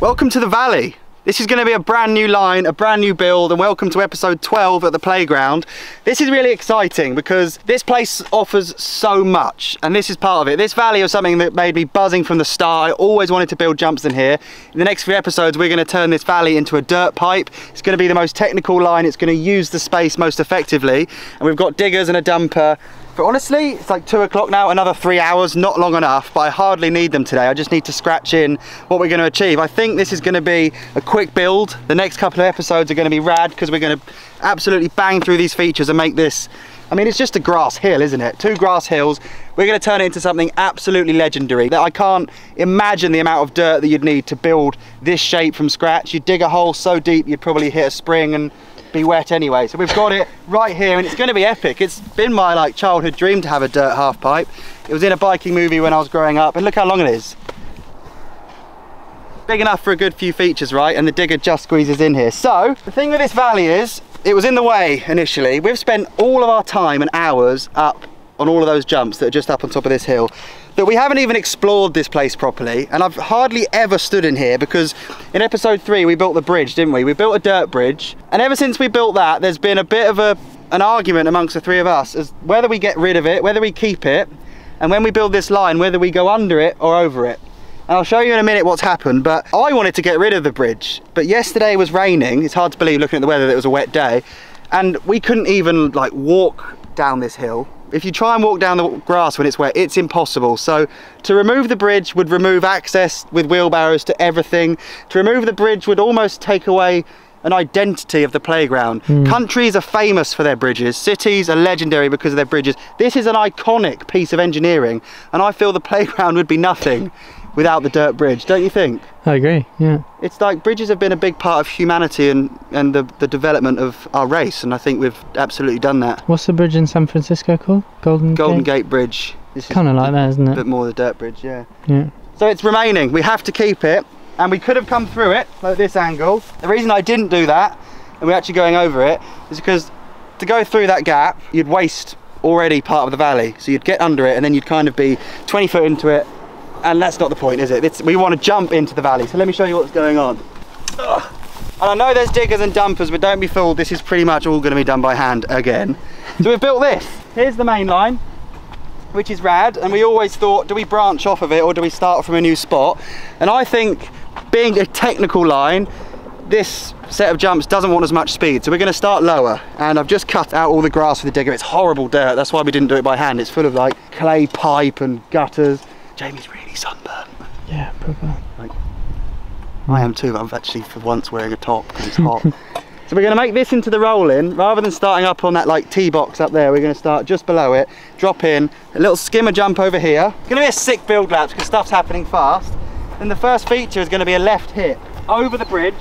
Welcome to the valley. This is going to be a brand new line, a brand new build, and welcome to episode 12 at the playground. This is really exciting because this place offers so much, and this is part of it. This valley was something that made me buzzing from the start. I always wanted to build jumps in here. In the next few episodes, we're going to turn this valley into a dirt pipe. It's going to be the most technical line. It's going to use the space most effectively, and we've got diggers and a dumper. But honestly, it's like 2 o'clock now, another 3 hours, not long enough, but I hardly need them today. I just need to scratch in what we're going to achieve. I think this is going to be a quick build. The next couple of episodes are going to be rad because we're going to absolutely bang through these features and make this, I mean, it's just a grass hill, isn't it? 2 grass hills. We're going to turn it into something absolutely legendary. I can't imagine the amount of dirt that you'd need to build this shape from scratch. You'd dig a hole so deep, you'd probably hit a spring and be wet anyway. So we've got it right here, and it's going to be epic. It's been my childhood dream to have a dirt half pipe. It was in a biking movie when I was growing up, and look how long it is. Big enough for a good few features, right? And the digger just squeezes in here. So the thing with this valley is, it was in the way initially. We've spent all of our time and hours up on all of those jumps that are just up on top of this hill, that we haven't even explored this place properly. And I've hardly ever stood in here because in episode 3 we built the bridge, didn't we? We built a dirt bridge, and ever since we built that, there's been a bit of an argument amongst the 3 of us as whether we get rid of it, whether we keep it, and when we build this line, whether we go under it or over it. And I'll show you in a minute what's happened, but I wanted to get rid of the bridge. But yesterday was raining. It's hard to believe looking at the weather that it was a wet day, and we couldn't even walk down this hill. If you try and walk down the grass when it's wet, it's impossible. So to remove the bridge would remove access with wheelbarrows to everything. To remove the bridge would almost take away an identity of the playground. Countries are famous for their bridges. Cities are legendary because of their bridges. This is an iconic piece of engineering, and I feel the playground would be nothing without the dirt bridge, don't you think? I agree, yeah. It's like bridges have been a big part of humanity and the development of our race, and I think we've absolutely done that. What's the bridge in San Francisco called? Golden Gate Bridge. It's kind of like that, isn't it? A bit more the dirt bridge, yeah. Yeah. So it's remaining. We have to keep it, and we could have come through it like this angle. The reason I didn't do that, and we're actually going over it, is because to go through that gap, you'd waste already part of the valley. So you'd get under it, and then you'd kind of be 20 foot into it, and that's not the point, is it? We want to jump into the valley. So let me show you what's going on. Ugh. And I know there's diggers and dumpers, but don't be fooled, this is pretty much all going to be done by hand again. So we've built this. Here's the main line, which is rad, and we always thought, do we branch off of it or do we start from a new spot? And I think, being a technical line, this set of jumps doesn't want as much speed, so we're going to start lower. And I've just cut out all the grass with the digger. It's horrible dirt, that's why we didn't do it by hand. It's full of clay pipe and gutters. Jamie's really sunburnt. Yeah, proper. I am too, but I'm actually for once wearing a top because it's hot. So we're going to make this into the roll-in. Rather than starting up on that tee box up there, we're going to start just below it, drop in, a little skimmer jump over here. It's going to be a sick build laps because stuff's happening fast. And the first feature is going to be a left hip over the bridge,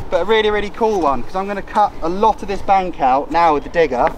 but a really, really cool one because I'm going to cut a lot of this bank out now with the digger.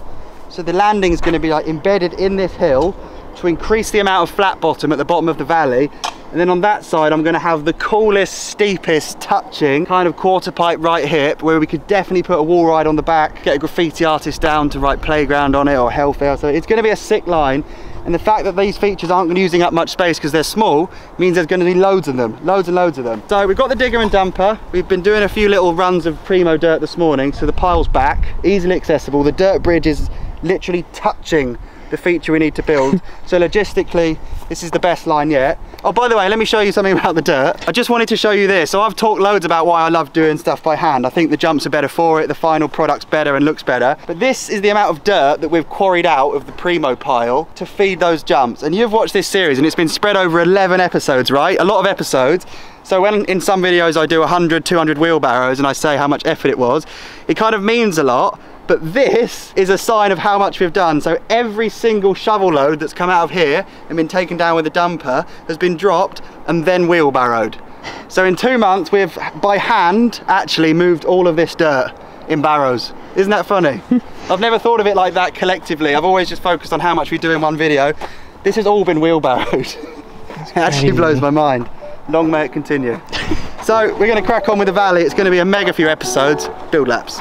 So the landing is going to be embedded in this hill to increase the amount of flat bottom at the bottom of the valley. And then on that side, I'm going to have the coolest, steepest, touching kind of quarter pipe right hip where we could definitely put a wall ride on the back, get a graffiti artist down to write playground on it or hellfire. So it's going to be a sick line. And the fact that these features aren't using up much space because they're small means there's going to be loads of them, loads and loads of them. So we've got the digger and dumper. We've been doing a few little runs of primo dirt this morning, so the pile's back, easily accessible. The dirt bridge is literally touching the feature we need to build. So logistically, this is the best line yet. Oh, by the way, let me show you something about the dirt. I just wanted to show you this. So I've talked loads about why I love doing stuff by hand. I think the jumps are better for it, the final product's better and looks better. But this is the amount of dirt that we've quarried out of the primo pile to feed those jumps. And you've watched this series and it's been spread over 11 episodes, right? A lot of episodes. So when in some videos I do 100, 200 wheelbarrows and I say how much effort it was, it kind of means a lot. But this is a sign of how much we've done. So every single shovel load that's come out of here and been taken down with a dumper has been dropped and then wheelbarrowed. So in 2 months, we've by hand actually moved all of this dirt in barrows. Isn't that funny? I've never thought of it like that collectively. I've always just focused on how much we do in one video. This has all been wheelbarrowed. It actually blows my mind. Long may it continue. So we're going to crack on with the valley. It's going to be a mega few episodes. Build laps.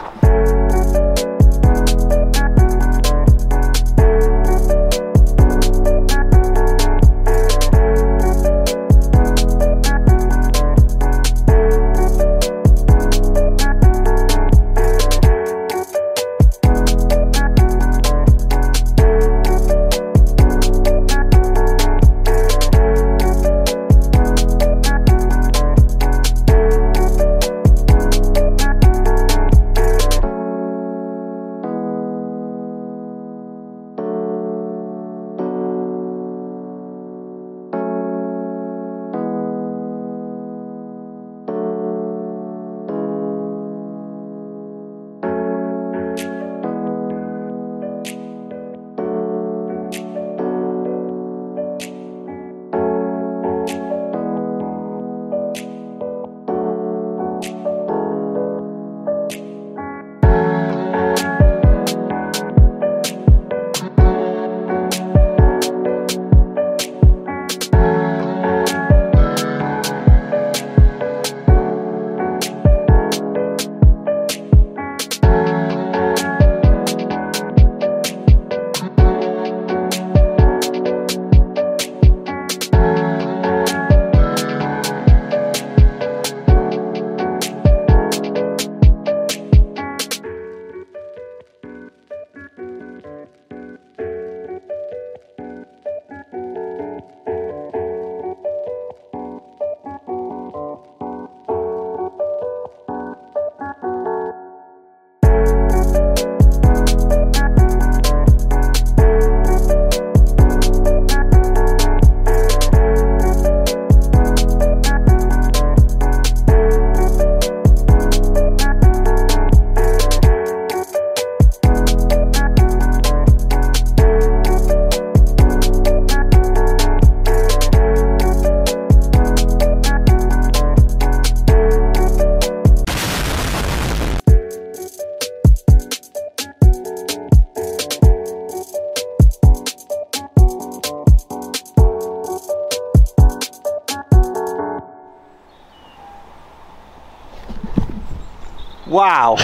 Wow,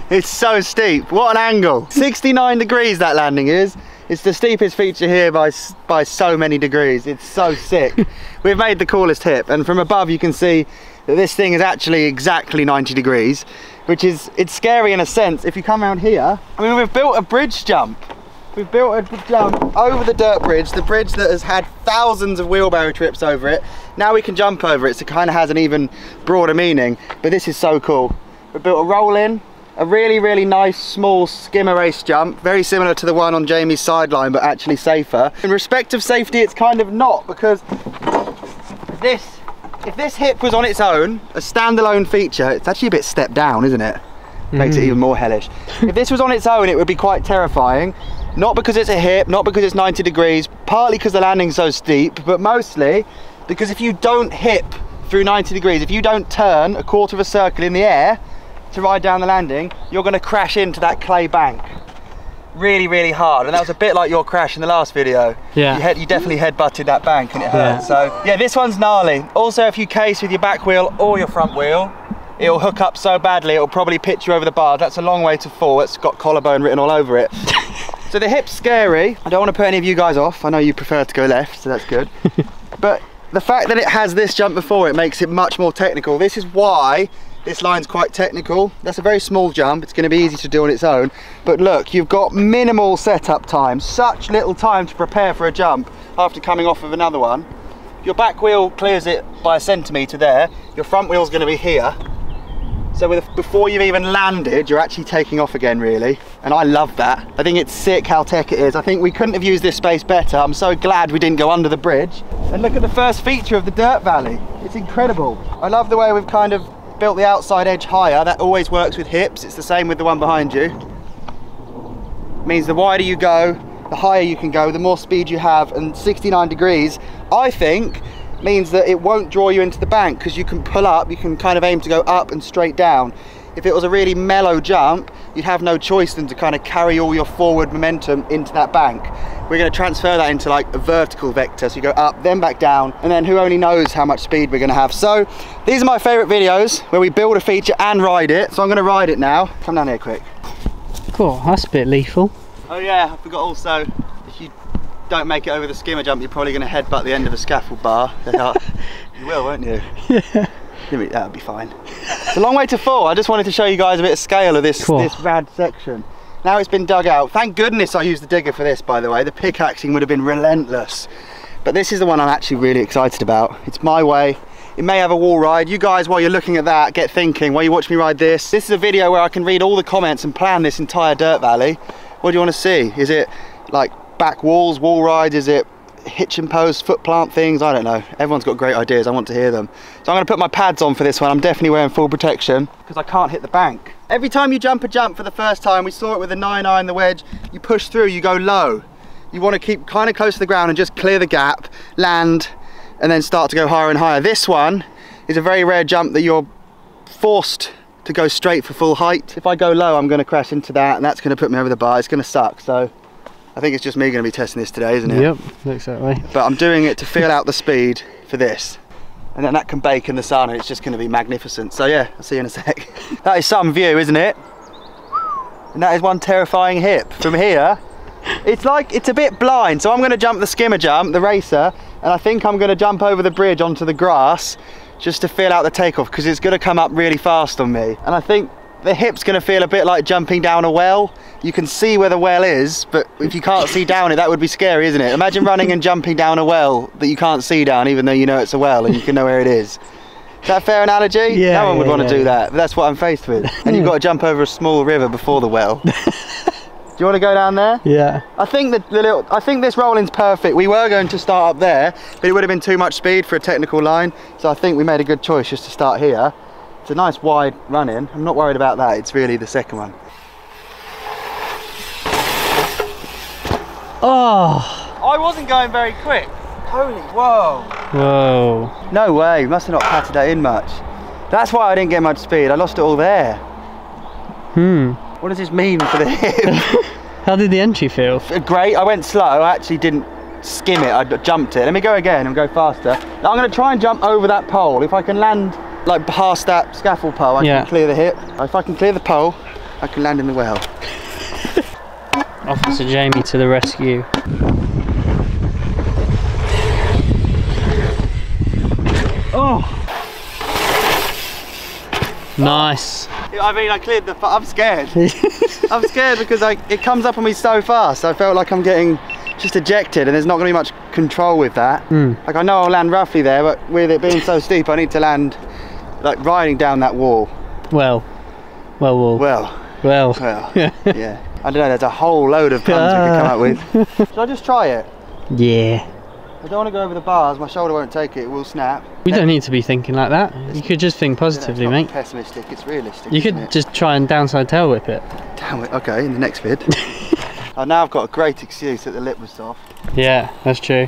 it's so steep. What an angle. 69 degrees that landing is. It's the steepest feature here by so many degrees. It's so sick. We've made the coolest hip, and from above you can see that this thing is actually exactly 90 degrees, which is, it's scary in a sense. If you come around here, I mean, we've built a bridge jump. We've built a jump over the dirt bridge, the bridge that has had thousands of wheelbarrow trips over it. Now we can jump over it, so it kind of has an even broader meaning, but this is so cool. We've built a roll-in, a really, really nice small skimmer race jump, very similar to the one on Jamie's sideline, but actually safer. In respect of safety, it's kind of not, because if this hip was on its own, a standalone feature, it's actually a bit stepped down, isn't it? Makes it even more hellish. If this was on its own, it would be quite terrifying. Not because it's a hip, not because it's 90 degrees, partly because the landing's so steep, but mostly because if you don't hip through 90 degrees, if you don't turn a quarter of a circle in the air to ride down the landing, you're going to crash into that clay bank really, really hard. And that was a bit like your crash in the last video. Yeah. You definitely head-butted that bank and it hurt. Yeah. So yeah, this one's gnarly. Also, if you case with your back wheel or your front wheel, it'll hook up so badly it'll probably pitch you over the bar. That's a long way to fall. It's got collarbone written all over it. So the hip's scary. I don't want to put any of you guys off. I know you prefer to go left, so that's good. But the fact that it has this jump before it makes it much more technical. This is why this line's quite technical. That's a very small jump. It's going to be easy to do on its own. But look, you've got minimal setup time. Such little time to prepare for a jump after coming off of another one. Your back wheel clears it by a centimetre there. Your front wheel's going to be here. So before you've even landed, you're actually taking off again, really. And I love that. I think it's sick how tech it is. I think we couldn't have used this space better. I'm so glad we didn't go under the bridge. And look at the first feature of the dirt valley. It's incredible. I love the way we've kind of built the outside edge higher. That always works with hips. It's the same with the one behind you. It means the wider you go, the higher you can go, the more speed you have. And 69 degrees, I think, means that it won't draw you into the bank, because you can pull up, you can kind of aim to go up and straight down. If it was a really mellow jump, you'd have no choice than to kind of carry all your forward momentum into that bank. We're going to transfer that into like a vertical vector, so you go up, then back down, and then who only knows how much speed we're going to have. So these are my favourite videos where we build a feature and ride it. So I'm going to ride it now. Come down here quick. Cool, that's a bit lethal. Oh yeah, I forgot also, if you don't make it over the skimmer jump, you're probably going to headbutt the end of a scaffold bar. You will, won't you? Yeah. That'll be fine. It's a long way to fall. I just wanted to show you guys a bit of scale of this, this rad section. Now it's been dug out. Thank goodness I used the digger for this, by the way. The pickaxing would have been relentless. But this is the one I'm actually really excited about. It's my way. It may have a wall ride. You guys, while you're looking at that, get thinking, while you watch me ride this. This is a video where I can read all the comments and plan this entire dirt valley. What do you want to see? Is it like back walls, wall rides? Is it hitch and post, foot plant things? I don't know. Everyone's got great ideas. I want to hear them. So I'm going to put my pads on for this one. I'm definitely wearing full protection because I can't hit the bank. Every time you jump a jump for the first time, we saw it with the 9-iron, the wedge, you push through, you go low. You want to keep kind of close to the ground and just clear the gap, land, and then start to go higher and higher. This one is a very rare jump that you're forced to go straight for full height. If I go low, I'm going to crash into that, and that's going to put me over the bar. It's going to suck. So I think it's just me going to be testing this today, isn't it? Yep, looks that way. But I'm doing it to feel out the speed for this. And then that can bake in the sun and it's just going to be magnificent. So yeah, I'll see you in a sec. That is some view, isn't it? And that is one terrifying hip. From here, it's like, it's a bit blind. So I'm going to jump the skimmer jump, the racer, and I think I'm going to jump over the bridge onto the grass just to feel out the takeoff, because it's going to come up really fast on me. And I think the hip's going to feel a bit like jumping down a well. You can see where the well is, but if you can't see down it, that would be scary, isn't it? Imagine running and jumping down a well that you can't see down, even though you know it's a well and you can know where it is. Is that a fair analogy? Yeah. No one would want to do that, but that's what I'm faced with. And you've got to jump over a small river before the well. Do you want to go down there? Yeah. I think this rolling's perfect. We were going to start up there, but it would have been too much speed for a technical line. So I think we made a good choice just to start here. It's a nice wide run in. I'm not worried about that. It's really the second one. Oh! I wasn't going very quick. Holy, whoa. Whoa. No way, must have not patted that in much. That's why I didn't get much speed. I lost it all there. What does this mean for the hip? How did the entry feel? Great, I went slow. I actually didn't skim it, I jumped it. Let me go again and go faster. Now I'm going to try and jump over that pole. If I can land like past that scaffold pole, I can clear the hip. If I can clear the pole, I can land in the well. Officer Jamie to the rescue. Oh! Nice. I mean, I cleared the... I'm scared. I'm scared because it comes up on me so fast. I felt like I'm getting just ejected and there's not going to be much control with that. Like, I know I'll land roughly there, but with it being so steep, I need to land like riding down that wall. Well. Yeah. I don't know, there's a whole load of puns we could come up with. Should I just try it? Yeah. I don't want to go over the bars, my shoulder won't take it, it will snap. We don't need to be thinking like that. You could just think positively, mate. It's not pessimistic, it's realistic. You could just try and downside tail whip it. Damn it, okay, in the next vid. Oh, now I've got a great excuse that the lip was soft. Yeah, that's true.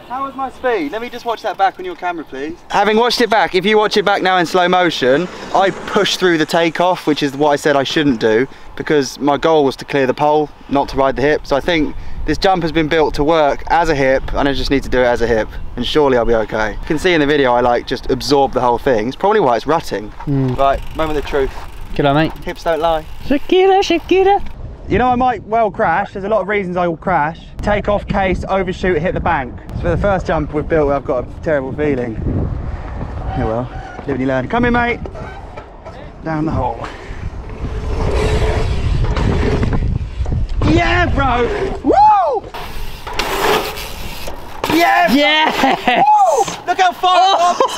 How was my speed? Let me just watch that back on your camera, please. Having watched it back, if you watch it back now in slow motion, I pushed through the takeoff, which is what I said I shouldn't do, because my goal was to clear the pole, not to ride the hip. So I think this jump has been built to work as a hip, and I just need to do it as a hip, and surely I'll be okay. You can see in the video I like just absorb the whole thing. It's probably why it's rutting. Right, moment of truth. Good on, mate. Hips don't lie. Shakira, Shakira. You know I might well crash, there's a lot of reasons I will crash. Take off case, overshoot, hit the bank. So for the first jump we've built, I've got a terrible feeling. Yeah well, live and you learn. Come in, mate. Down the hole. Yeah, bro! Woo! Yeah! Yes! Woo! Look how far I got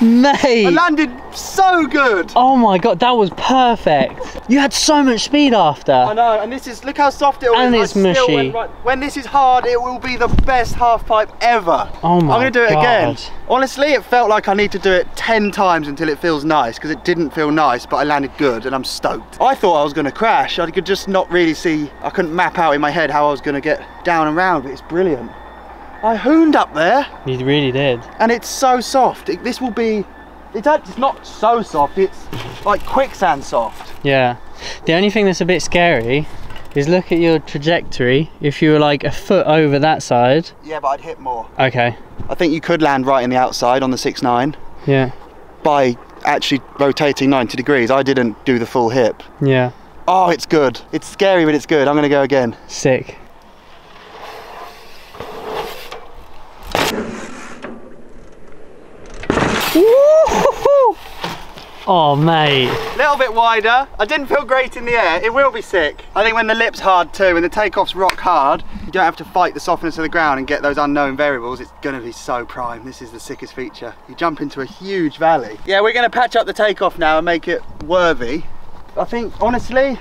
Mate! I landed so good! Oh my god, that was perfect! You had so much speed after. I know, and this is, look how soft it was. And it's mushy. When this is hard, it will be the best half pipe ever. Oh my god. I'm gonna do it again. Honestly, it felt like I need to do it 10 times until it feels nice, because it didn't feel nice, but I landed good and I'm stoked. I thought I was gonna crash. I could just not really see, I couldn't map out in my head how I was gonna get down and round, but it's brilliant. I hooned up there. You really did. And it's so soft. This will be, it's not so soft, it's like quicksand soft. Yeah. The only thing that's a bit scary is look at your trajectory. If you were like a foot over that side. Yeah, but I'd hit more. Okay. I think you could land right in the outside on the 6.9. Yeah. By actually rotating 90 degrees. I didn't do the full hip. Yeah. Oh, it's good. It's scary, but it's good. I'm gonna go again. Sick. Oh mate. A little bit wider. I didn't feel great in the air. It will be sick. I think when the lip's hard too, when the takeoff's rock hard, you don't have to fight the softness of the ground and get those unknown variables. It's gonna be so prime. This is the sickest feature. You jump into a huge valley. Yeah, we're gonna patch up the takeoff now and make it worthy. I think, honestly,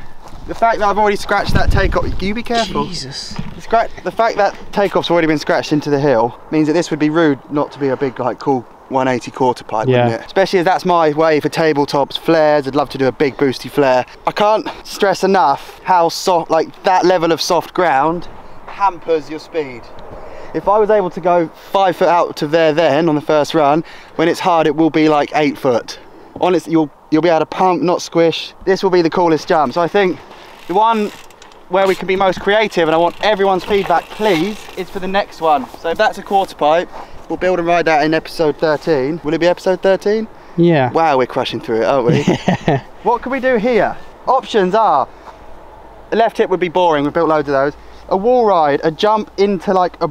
the fact that I've already scratched that takeoff, you be careful. Jesus. The fact that takeoff's already been scratched into the hill means that this would be rude not to be a big, like, cool 180 quarter pipe, wouldn't it? Especially as that's my way for tabletops, flares. I'd love to do a big boosty flare. I can't stress enough how soft, like that level of soft ground hampers your speed. If I was able to go 5 foot out to there then on the first run, when it's hard it will be like 8 foot. Honestly, you'll be able to pump, not squish. This will be the coolest jump. So I think the one where we can be most creative, and I want everyone's feedback please, is for the next one. So if that's a quarter pipe, we'll build and ride that in episode 13. Will it be episode 13? Yeah. Wow, we're crashing through it, aren't we? Yeah. What can we do here? Options are, a left hip would be boring, we've built loads of those. A wall ride, a jump into like a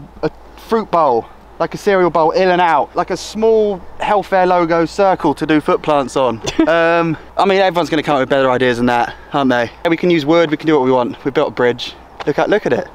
fruit bowl, like a cereal bowl, in and out, like a small Hellfare logo circle to do foot plants on. I mean, everyone's gonna come up with better ideas than that, aren't they? We can use wood, we can do what we want. We built a bridge. Look at it.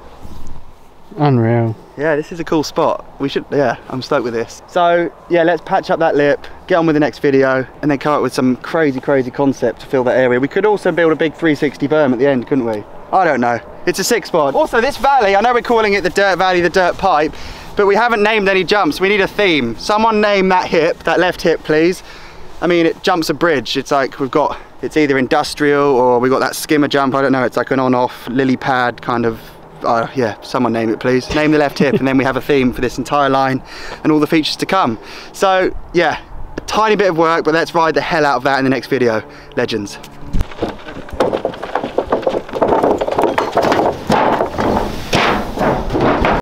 Unreal. Yeah, this is a cool spot. We should, yeah, I'm stoked with this. So yeah, let's patch up that lip, get on with the next video, and then come up with some crazy concept to fill that area. We could also build a big 360 berm at the end, couldn't we? I don't know. It's a sick spot. Also, this valley, I know we're calling it the dirt valley, the dirt pipe, but we haven't named any jumps. We need a theme. Someone name that hip, that left hip, please. I mean, it jumps a bridge. It's like it's either industrial or we got that skimmer jump. I don't know. It's like an on-off lily pad kind of. Yeah, someone name it please. Name the left hip and then we have a theme for this entire line and all the features to come. So yeah, a tiny bit of work, but let's ride the hell out of that in the next video. Legends.